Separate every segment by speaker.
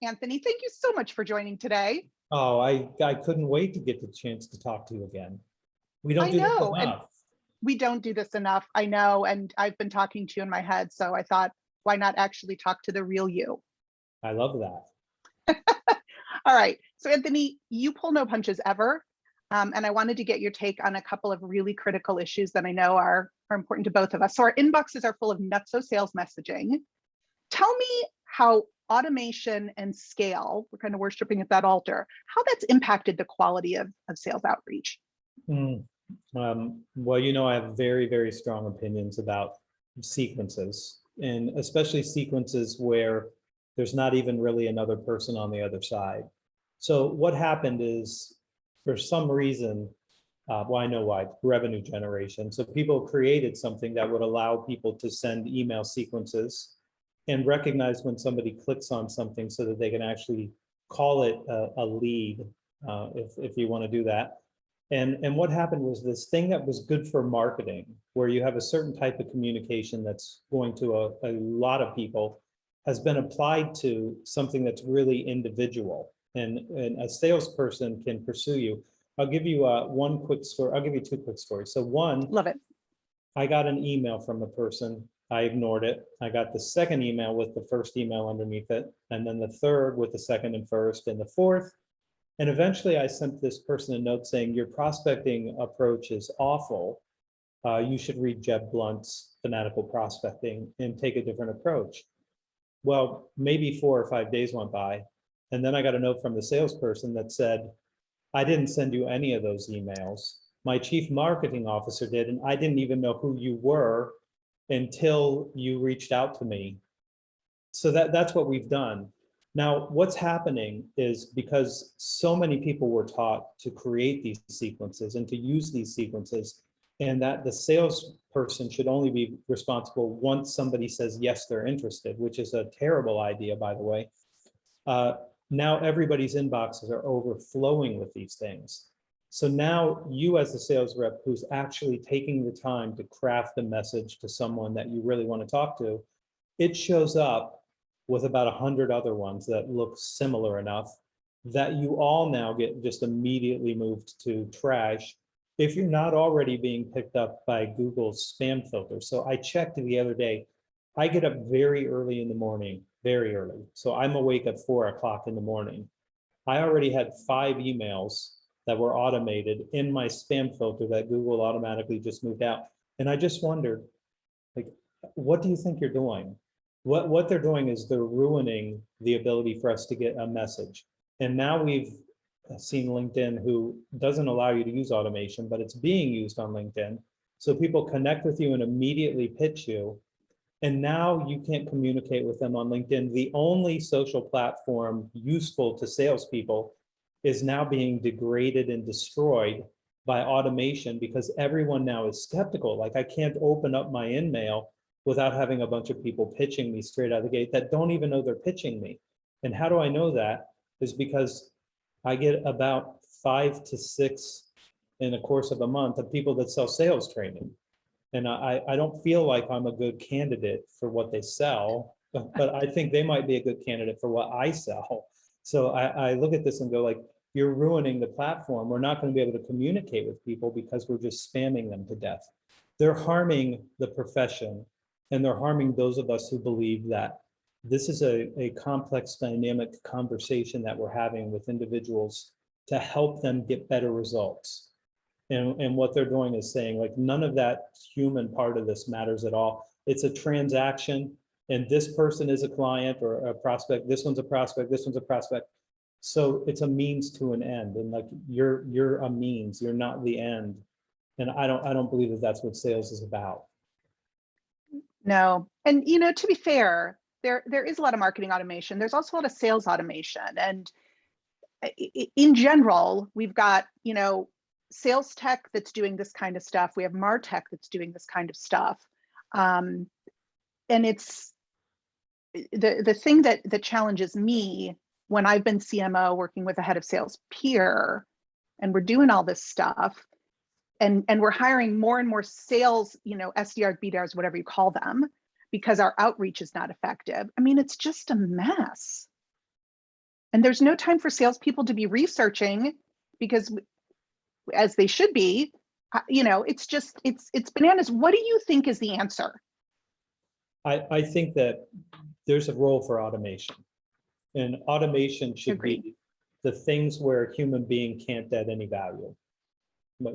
Speaker 1: Anthony, thank you so much for joining today.
Speaker 2: Oh, I couldn't wait to get the chance to talk to you again. We don't
Speaker 1: I
Speaker 2: do this
Speaker 1: know, and
Speaker 2: enough.
Speaker 1: we don't do this enough. I know, and I've been talking to you in my head, so I thought, why not actually talk to the real you?
Speaker 2: I love that.
Speaker 1: All right, so Anthony, you pull no punches ever, and I wanted to get your take on a couple of really critical issues that I know are important to both of us. So our inboxes are full of nutso sales messaging. Tell me how automation and scale, we're kind of worshiping at that altar, how that's impacted the quality of sales outreach.
Speaker 2: Mm. Well, I have very, very strong opinions about sequences, and especially sequences where there's not even really another person on the other side. So what happened is, for some reason, well, I know why, revenue generation. So people created something that would allow people to send email sequences and recognize when somebody clicks on something so that they can actually call it a lead, if you want to do that. And what happened was this thing that was good for marketing, where you have a certain type of communication that's going to a lot of people, has been applied to something that's really individual. And a salesperson can pursue you. I'll give you one quick story. I'll give you two quick stories. So one,
Speaker 1: Love it.
Speaker 2: I got an email from a person. I ignored it. I got the second email with the first email underneath it, and then the third with the second and first, and the fourth. And eventually I sent this person a note saying, your prospecting approach is awful. You should read Jeb Blunt's Fanatical Prospecting and take a different approach. Well, maybe 4 or 5 days went by. And then I got a note from the salesperson that said, I didn't send you any of those emails. My chief marketing officer did, and I didn't even know who you were until you reached out to me. So that's what we've done. Now, what's happening is, because so many people were taught to create these sequences and to use these sequences, and that the salesperson should only be responsible once somebody says, yes, they're interested, which is a terrible idea, by the way. Now everybody's inboxes are overflowing with these things. So now you, as a sales rep who's actually taking the time to craft a message to someone that you really want to talk to, it shows up with about 100 other ones that look similar enough that you all now get just immediately moved to trash if you're not already being picked up by Google's spam filter. So I checked the other day, I get up very early in the morning, very early. So I'm awake at 4 o'clock in the morning. I already had 5 emails that were automated in my spam filter that Google automatically just moved out. And I just wondered, like, what do you think you're doing? What they're doing is they're ruining the ability for us to get a message. And now we've seen LinkedIn, who doesn't allow you to use automation, but it's being used on LinkedIn. So people connect with you and immediately pitch you. And now you can't communicate with them on LinkedIn. The only social platform useful to salespeople is now being degraded and destroyed by automation, because everyone now is skeptical. Like, I can't open up my InMail without having a bunch of people pitching me straight out of the gate that don't even know they're pitching me. And how do I know that? Is because I get about 5 to 6 in the course of a month of people that sell sales training. And I don't feel like I'm a good candidate for what they sell, but I think they might be a good candidate for what I sell. So I look at this and go, like, you're ruining the platform. We're not going to be able to communicate with people because we're just spamming them to death. They're harming the profession, and they're harming those of us who believe that this is a complex, dynamic conversation that we're having with individuals to help them get better results. And what they're doing is saying, like, none of that human part of this matters at all. It's a transaction, and this person is a client or a prospect. This one's a prospect. This one's a prospect. So it's a means to an end, and like, you're a means. You're not the end. And I don't believe that that's what sales is about.
Speaker 1: No, and to be fair, there is a lot of marketing automation. There's also a lot of sales automation, and in general, we've got sales tech that's doing this kind of stuff. We have martech that's doing this kind of stuff, and it's the thing that challenges me when I've been CMO working with a head of sales peer, and we're doing all this stuff. And we're hiring more and more sales, SDRs, BDRs, whatever you call them, because our outreach is not effective. I mean, it's just a mess. And there's no time for salespeople to be researching because, as they should be, it's just, it's bananas. What do you think is the answer?
Speaker 2: I think that there's a role for automation, and automation should
Speaker 1: Agreed.
Speaker 2: be the things where a human being can't add any value.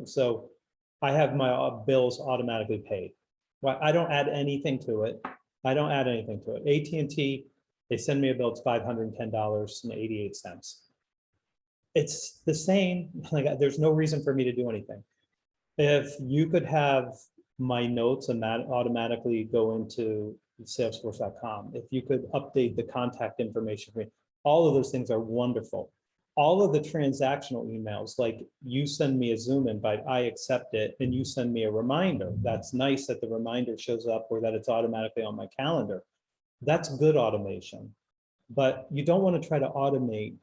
Speaker 2: So I have my bills automatically paid. Well, I don't add anything to it. I don't add anything to it. AT&T, they send me a bill, it's $510.88. It's the same, like there's no reason for me to do anything. If you could have my notes and that automatically go into salesforce.com, if you could update the contact information for me, all of those things are wonderful. All of the transactional emails, like you send me a Zoom invite, I accept it, and you send me a reminder. That's nice that the reminder shows up or that it's automatically on my calendar. That's good automation. But you don't want to try to automate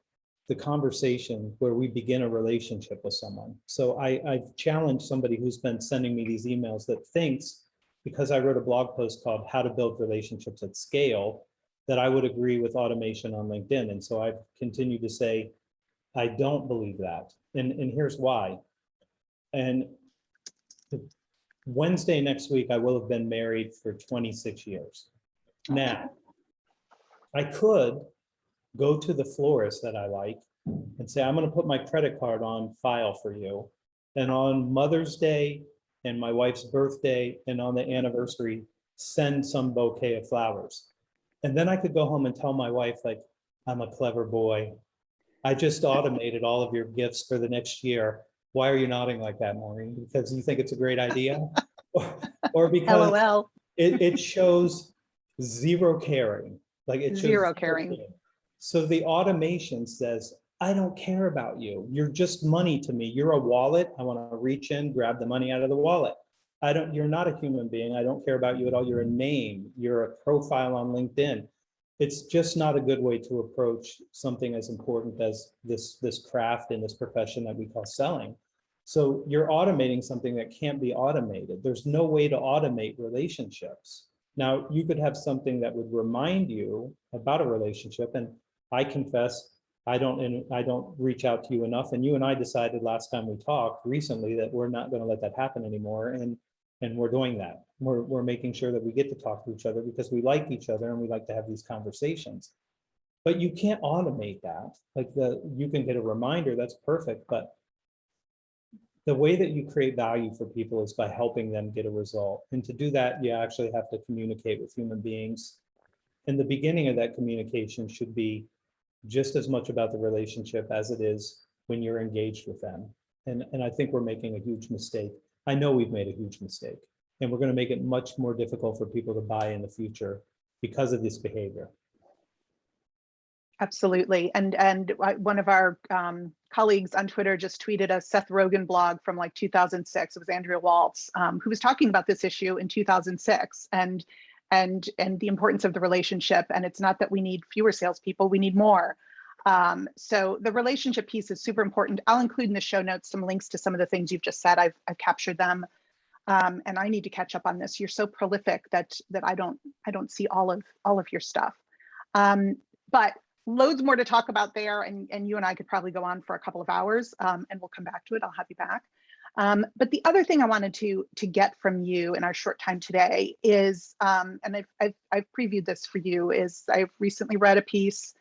Speaker 2: the conversation where we begin a relationship with someone. So I've challenged somebody who's been sending me these emails that thinks, because I wrote a blog post called How to Build Relationships at Scale, that I would agree with automation on LinkedIn. And so I've continued to say, I don't believe that. And here's why. And Wednesday next week, I will have been married for 26 years. Now, I could go to the florist that I like and say, I'm going to put my credit card on file for you. And on Mother's Day and my wife's birthday and on the anniversary, send some bouquet of flowers. And then I could go home and tell my wife, like, I'm a clever boy. I just automated all of your gifts for the next year. Why are you nodding like that, Maureen? Because you think it's a great idea? or because
Speaker 1: LOL.
Speaker 2: it shows zero caring. Like it shows
Speaker 1: Zero caring.
Speaker 2: So the automation says, I don't care about you. You're just money to me. You're a wallet. I want to reach in, grab the money out of the wallet. You're not a human being. I don't care about you at all. You're a name. You're a profile on LinkedIn. It's just not a good way to approach something as important as this craft and this profession that we call selling. So you're automating something that can't be automated. There's no way to automate relationships. Now, you could have something that would remind you about a relationship, and I confess, I don't reach out to you enough. And you and I decided last time we talked recently that we're not going to let that happen anymore. And we're doing that. We're making sure that we get to talk to each other because we like each other and we like to have these conversations. But you can't automate that. Like you can get a reminder, that's perfect. But the way that you create value for people is by helping them get a result. And to do that, you actually have to communicate with human beings. And the beginning of that communication should be just as much about the relationship as it is when you're engaged with them. And I think we're making a huge mistake. I know we've made a huge mistake, and we're going to make it much more difficult for people to buy in the future because of this behavior.
Speaker 1: Absolutely. And one of our colleagues on Twitter just tweeted a Seth Rogen blog from like 2006. It was Andrea Waltz, who was talking about this issue in 2006 and the importance of the relationship. And it's not that we need fewer salespeople, we need more. So the relationship piece is super important. I'll include in the show notes some links to some of the things you've just said. I've captured them. And I need to catch up on this. You're so prolific that I don't see all of your stuff. But loads more to talk about there, and you and I could probably go on for a couple of hours, and we'll come back to it. I'll have you back. But the other thing I wanted to get from you in our short time today is, and I've previewed this for you, is I've recently read a piece.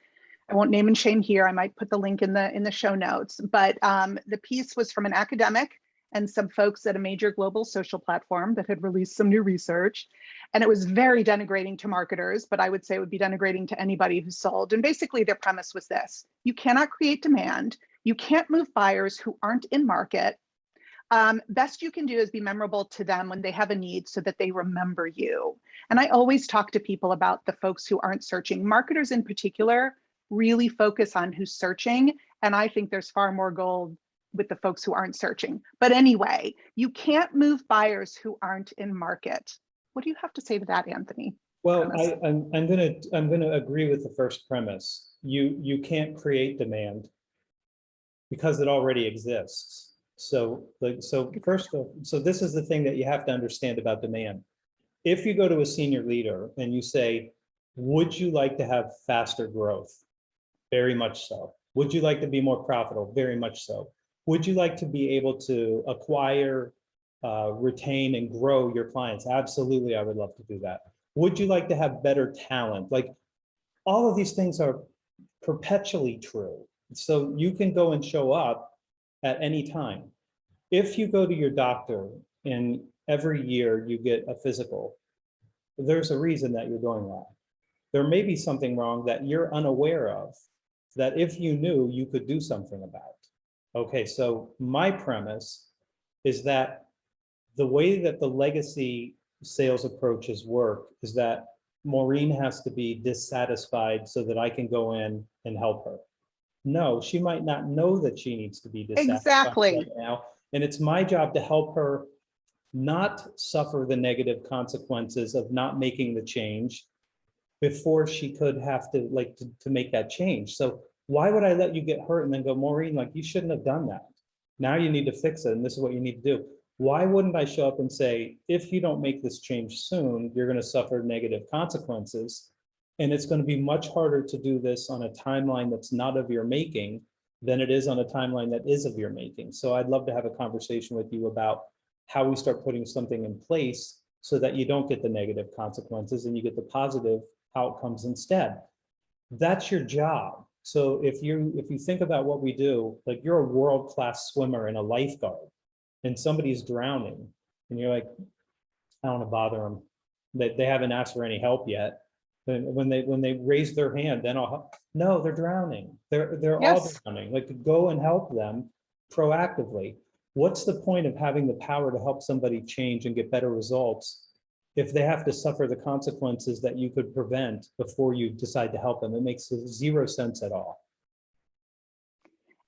Speaker 1: I won't name and shame here. I might put the link in the show notes, but the piece was from an academic and some folks at a major global social platform that had released some new research. And it was very denigrating to marketers, but I would say it would be denigrating to anybody who sold. And basically their premise was this: you cannot create demand. You can't move buyers who aren't in market. Best you can do is be memorable to them when they have a need so that they remember you. And I always talk to people about the folks who aren't searching. Marketers in particular really focus on who's searching. And I think there's far more gold with the folks who aren't searching. But anyway, you can't move buyers who aren't in market. What do you have to say to that, Anthony?
Speaker 2: Well, I'm gonna agree with the first premise. You can't create demand because it already exists. So this is the thing that you have to understand about demand. If you go to a senior leader and you say, would you like to have faster growth? Very much so. Would you like to be more profitable? Very much so. Would you like to be able to acquire, retain, and grow your clients? Absolutely, I would love to do that. Would you like to have better talent? Like, all of these things are perpetually true. So you can go and show up at any time. If you go to your doctor and every year you get a physical, there's a reason that you're doing that. There may be something wrong that you're unaware of, that if you knew, you could do something about. Okay, so my premise is that the way that the legacy sales approaches work is that Maureen has to be dissatisfied so that I can go in and help her. No, she might not know that she needs to be dissatisfied right
Speaker 1: Exactly.
Speaker 2: now. And it's my job to help her not suffer the negative consequences of not making the change before she could have to to make that change. So why would I let you get hurt and then go, Maureen, like, you shouldn't have done that. Now you need to fix it, and this is what you need to do. Why wouldn't I show up and say, if you don't make this change soon, you're going to suffer negative consequences. And it's going to be much harder to do this on a timeline that's not of your making than it is on a timeline that is of your making. So I'd love to have a conversation with you about how we start putting something in place so that you don't get the negative consequences and you get the positive outcomes instead. That's your job. So if you think about what we do, like, you're a world-class swimmer and a lifeguard, and somebody's drowning, and you're like, I don't want to bother them. They haven't asked for any help yet. When they raise their hand, then no, they're drowning. They're all
Speaker 1: Yes.
Speaker 2: drowning. Like, go and help them proactively. What's the point of having the power to help somebody change and get better results if they have to suffer the consequences that you could prevent before you decide to help them? It makes zero sense at all.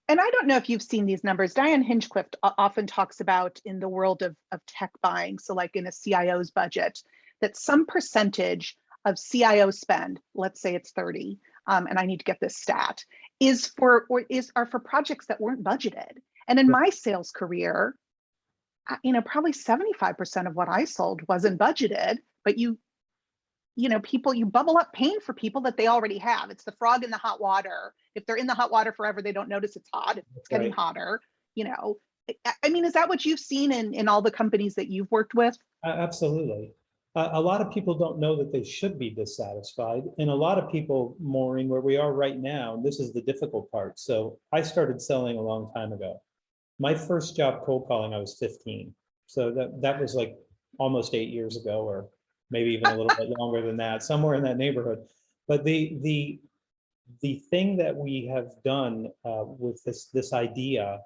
Speaker 1: And I don't know if you've seen these numbers. Diane Hinchcliffe often talks about, in the world of tech buying, so like in a CIO's budget, that some percentage of CIO spend, let's say it's 30, and I need to get this stat, are for projects that weren't budgeted. And in my sales career, probably 75% of what I sold wasn't budgeted, but you bubble up pain for people that they already have. It's the frog in the hot water. If they're in the hot water forever, they don't notice it's hot. It's getting hotter. I mean, is that what you've seen in all the companies that you've worked with?
Speaker 2: Absolutely. A lot of people don't know that they should be dissatisfied. And a lot of people, Maureen, where we are right now, this is the difficult part. So I started selling a long time ago. My first job cold calling, I was 15. So that was like almost 8 years ago, or maybe even a little bit longer than that, somewhere in that neighborhood. But the thing that we have done with this idea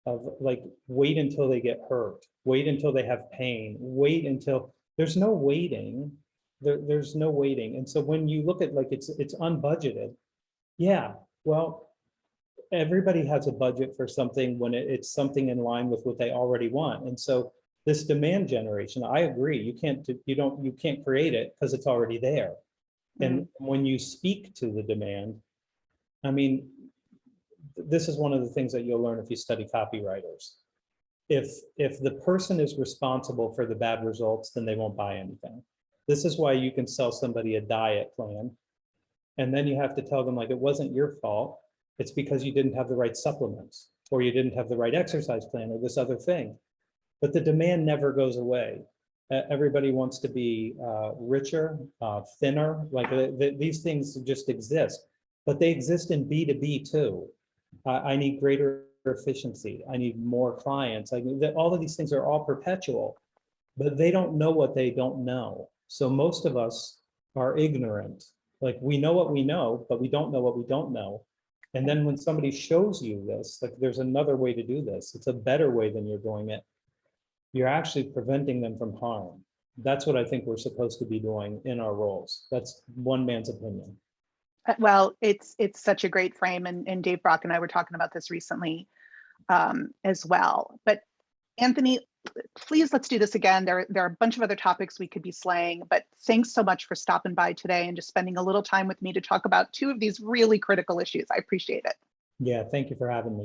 Speaker 2: of, like, wait until they get hurt, wait until they have pain, wait until there's no waiting. There's no waiting. And so when you look at, like, it's unbudgeted. Yeah, well, everybody has a budget for something when it's something in line with what they already want. And so this demand generation, I agree, you can't create it because it's already there. And when you speak to the demand, I mean, this is one of the things that you'll learn if you study copywriters. If the person is responsible for the bad results, then they won't buy anything. This is why you can sell somebody a diet plan, and then you have to tell them, like, it wasn't your fault. It's because you didn't have the right supplements, or you didn't have the right exercise plan, or this other thing. But the demand never goes away. Everybody wants to be richer, thinner. Like, these things just exist, but they exist in B2B too. I need greater efficiency. I need more clients. All of these things are all perpetual, but they don't know what they don't know. So most of us are ignorant. Like, we know what we know, but we don't know what we don't know. And then when somebody shows you this, like, there's another way to do this, it's a better way than you're doing it, you're actually preventing them from harm. That's what I think we're supposed to be doing in our roles. That's one man's opinion.
Speaker 1: Well, it's such a great frame, and Dave Brock and I were talking about this recently as well. But Anthony, please, let's do this again. There are a bunch of other topics we could be slaying, but thanks so much for stopping by today and just spending a little time with me to talk about two of these really critical issues. I appreciate it.
Speaker 2: Yeah, thank you for having me.